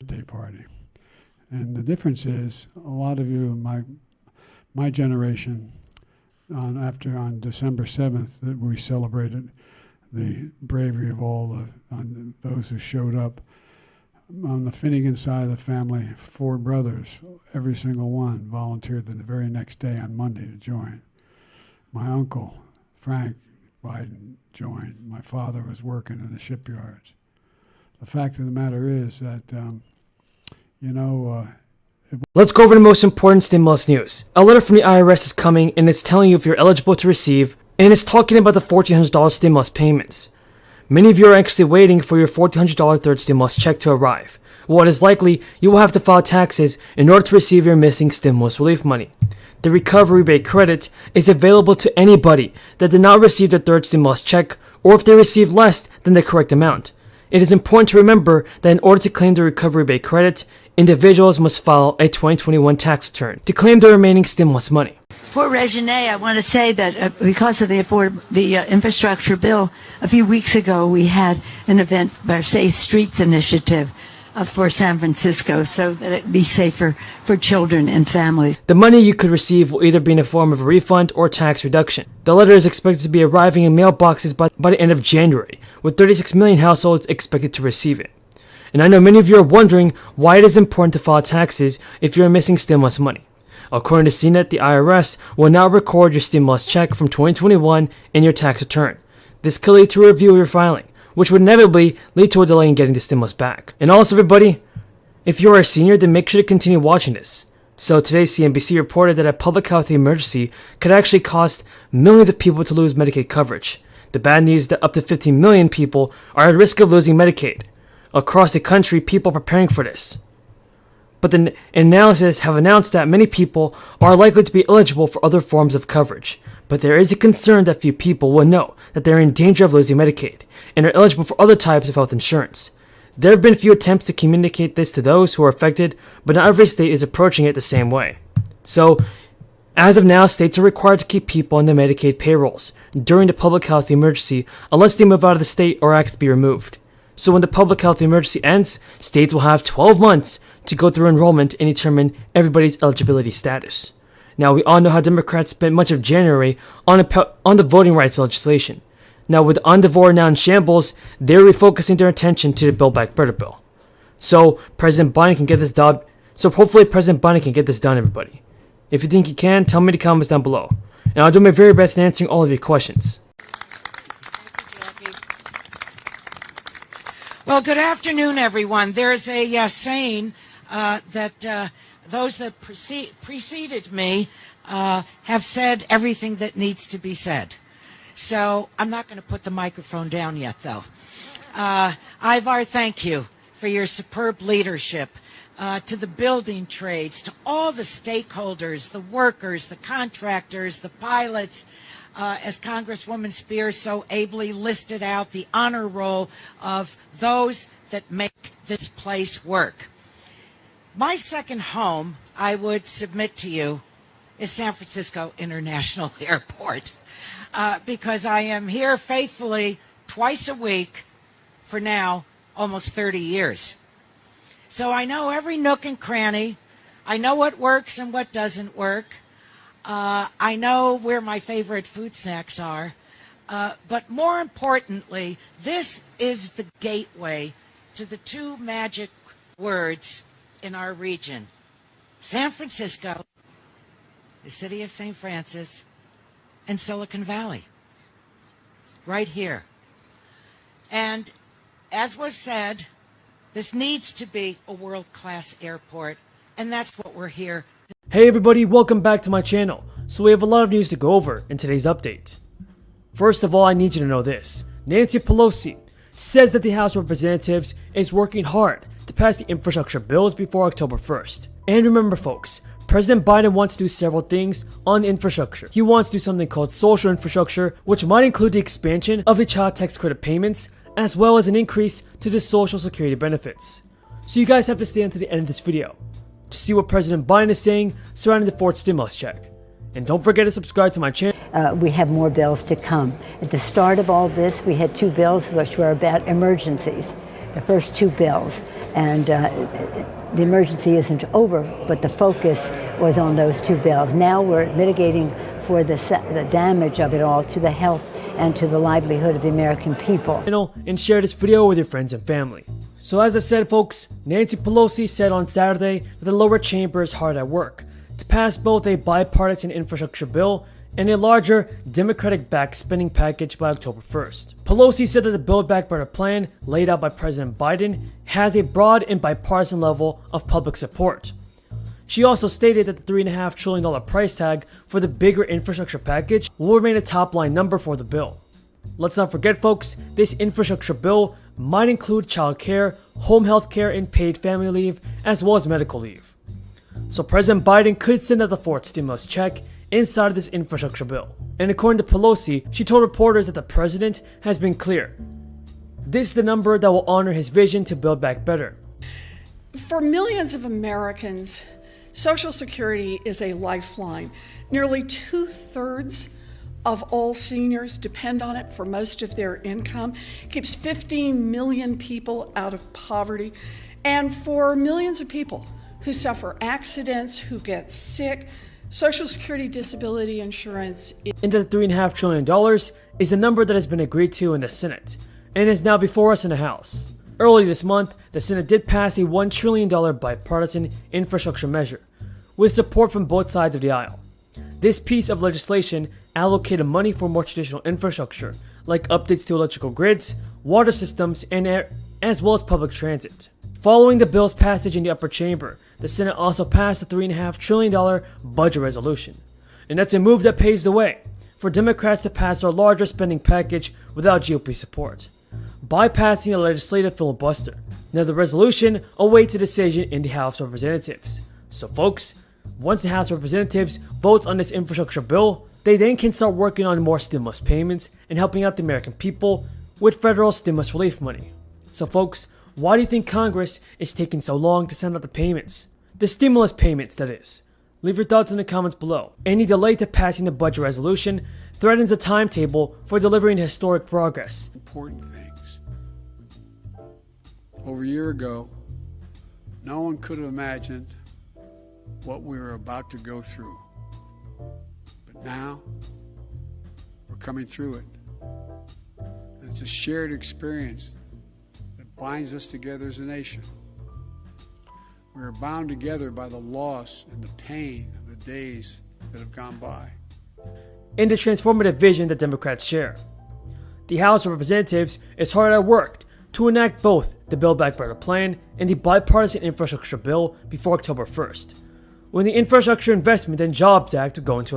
birthday party. And the difference is, a lot of you in my generation, on December 7th, that we celebrated the bravery of all those who showed up. On the Finnegan side of the family, 4 brothers, every single one volunteered the very next day on Monday to join. My uncle, Frank Biden, joined. My father was working in the shipyards. The fact of the matter is that, let's go over the most important stimulus news. A letter from the IRS is coming, and it's telling you if you're eligible to receive, and it's talking about the $1,400 stimulus payments. Many of you are actually waiting for your $1,400 third stimulus check to arrive. Well, it is likely you will have to file taxes in order to receive your missing stimulus relief money. The recovery rebate credit is available to anybody that did not receive their third stimulus check, or if they received less than the correct amount. It is important to remember that in order to claim the recovery rebate credit, individuals must file a 2021 tax return to claim the remaining stimulus money. For Regine, I want to say that because of the infrastructure bill, a few weeks ago we had an event, our Safe Streets initiative for San Francisco, so that it be safer for children and families. The money you could receive will either be in the form of a refund or tax reduction. The letter is expected to be arriving in mailboxes by the end of January, with 36 million households expected to receive it. And I know many of you are wondering why it is important to file taxes if you're missing stimulus money. According to CNET, the IRS will now record your stimulus check from 2021 in your tax return. This could lead to a review of your filing, which would inevitably lead to a delay in getting the stimulus back. And also, everybody, if you are a senior, then make sure to continue watching this. So today, CNBC reported that a public health emergency could actually cost millions of people to lose Medicaid coverage. The bad news is that up to 15 million people are at risk of losing Medicaid. Across the country, people are preparing for this. But the analysis have announced that many people are likely to be eligible for other forms of coverage. But there is a concern that few people will know that they are in danger of losing Medicaid and are eligible for other types of health insurance. There have been few attempts to communicate this to those who are affected, but not every state is approaching it the same way. So, as of now, states are required to keep people on the Medicaid payrolls during the public health emergency unless they move out of the state or ask to be removed. So when the public health emergency ends, states will have 12 months to go through enrollment and determine everybody's eligibility status. Now, we all know how Democrats spent much of January on the voting rights legislation. Now, with On the Vote now in shambles, they're refocusing their attention to the Build Back Better bill. So President Biden can get this done. So hopefully President Biden can get this done, everybody. If you think he can, tell me in the comments down below, and I'll do my very best in answering all of your questions. Well, good afternoon, everyone. There's a saying that those that preceded me have said everything that needs to be said. So I'm not going to put the microphone down yet, though. Ivar, thank you for your superb leadership. To the building trades, to all the stakeholders, the workers, the contractors, the pilots, as Congresswoman Spears so ably listed out, the honor roll of those that make this place work. My second home, I would submit to you, is San Francisco International Airport, because I am here faithfully twice a week for now almost 30 years. So I know every nook and cranny. I know what works and what doesn't work. I know where my favorite food snacks are. But more importantly, this is the gateway to the two magic words in our region: San Francisco, the city of St. Francis, and Silicon Valley. Right here. And as was said, this needs to be a world-class airport, and that's what we're here. Hey everybody, welcome back to my channel. So we have a lot of news to go over in today's update. First of all, I need you to know this. Nancy Pelosi says that the House of Representatives is working hard to pass the infrastructure bills before October 1st. And remember folks, President Biden wants to do several things on infrastructure. He wants to do something called social infrastructure, which might include the expansion of the child tax credit payments, as well as an increase to the Social Security benefits. So you guys have to stay until the end of this video to see what President Biden is saying surrounding the fourth stimulus check. And don't forget to subscribe to my channel. We have more bills to come. At the start of all this, we had two bills which were about emergencies. the first two bills. And the emergency isn't over, but the focus was on those two bills. Now we're mitigating for the damage of it all to the health and to the livelihood of the American people. And share this video with your friends and family. So as I said, folks, Nancy Pelosi said on Saturday that the lower chamber is hard at work to pass both a bipartisan infrastructure bill and a larger Democratic-backed spending package by October 1st. Pelosi said that the Build Back Better plan laid out by President Biden has a broad and bipartisan level of public support. She also stated that the $3.5 trillion price tag for the bigger infrastructure package will remain a top-line number for the bill. Let's not forget, folks, this infrastructure bill might include child care, home health care, and paid family leave, as well as medical leave. So President Biden could send out the fourth stimulus check inside of this infrastructure bill. And according to Pelosi, she told reporters that the president has been clear. This is the number that will honor his vision to build back better. For millions of Americans, Social Security is a lifeline. Nearly 2/3 of all seniors depend on it for most of their income. It keeps 15 million people out of poverty. And for millions of people who suffer accidents, who get sick, Social Security disability insurance. Into the $3.5 trillion is a number that has been agreed to in the Senate and is now before us in the House. Early this month, the Senate did pass a $1 trillion bipartisan infrastructure measure with support from both sides of the aisle. This piece of legislation allocated money for more traditional infrastructure, like updates to electrical grids, water systems, and air, as well as public transit. Following the bill's passage in the upper chamber, the Senate also passed a $3.5 trillion budget resolution. And that's a move that paves the way for Democrats to pass their larger spending package without GOP support, bypassing the legislative filibuster. Now the resolution awaits a decision in the House of Representatives. So folks, once the House of Representatives votes on this infrastructure bill, they then can start working on more stimulus payments and helping out the American people with federal stimulus relief money. So folks, why do you think Congress is taking so long to send out the payments? The stimulus payments, that is. Leave your thoughts in the comments below. Any delay to passing the budget resolution threatens a timetable for delivering historic progress. Important things. Over a year ago, no one could have imagined what we were about to go through. But now, we're coming through it. And it's a shared experience that binds us together as a nation. We are bound together by the loss and the pain of the days that have gone by. And the transformative vision that Democrats share. The House of Representatives is hard at work to enact both the Build Back Better plan and the bipartisan infrastructure bill before October 1st, when the Infrastructure Investment and Jobs Act will go into effect.